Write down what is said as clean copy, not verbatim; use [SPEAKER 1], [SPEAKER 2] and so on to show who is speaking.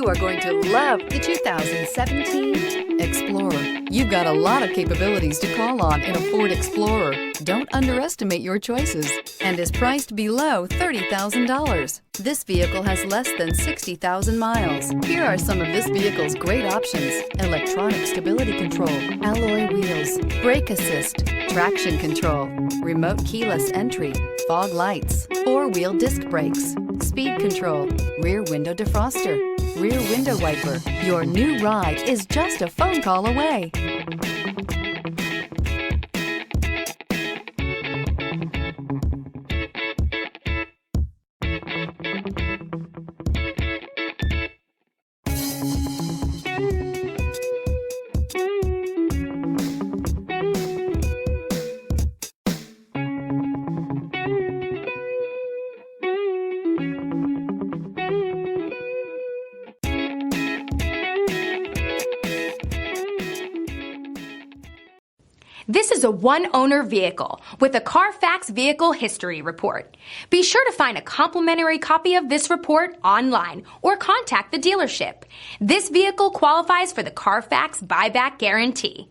[SPEAKER 1] You are going to love the 2017 Explorer. You've got a lot of capabilities to call on in a Ford Explorer. Don't underestimate your choices and is priced below $30,000. This vehicle has less than 60,000 miles. Here are some of this vehicle's great options: electronic stability control, alloy wheels, brake assist, traction control, remote keyless entry, fog lights, four-wheel disc brakes, speed control, rear window defroster, rear window wiper. Your new ride is just a phone call away.
[SPEAKER 2] This is a one-owner vehicle with a Carfax Vehicle History Report. Be sure to find a complimentary copy of this report online or contact the dealership. This vehicle qualifies for the Carfax Buyback Guarantee.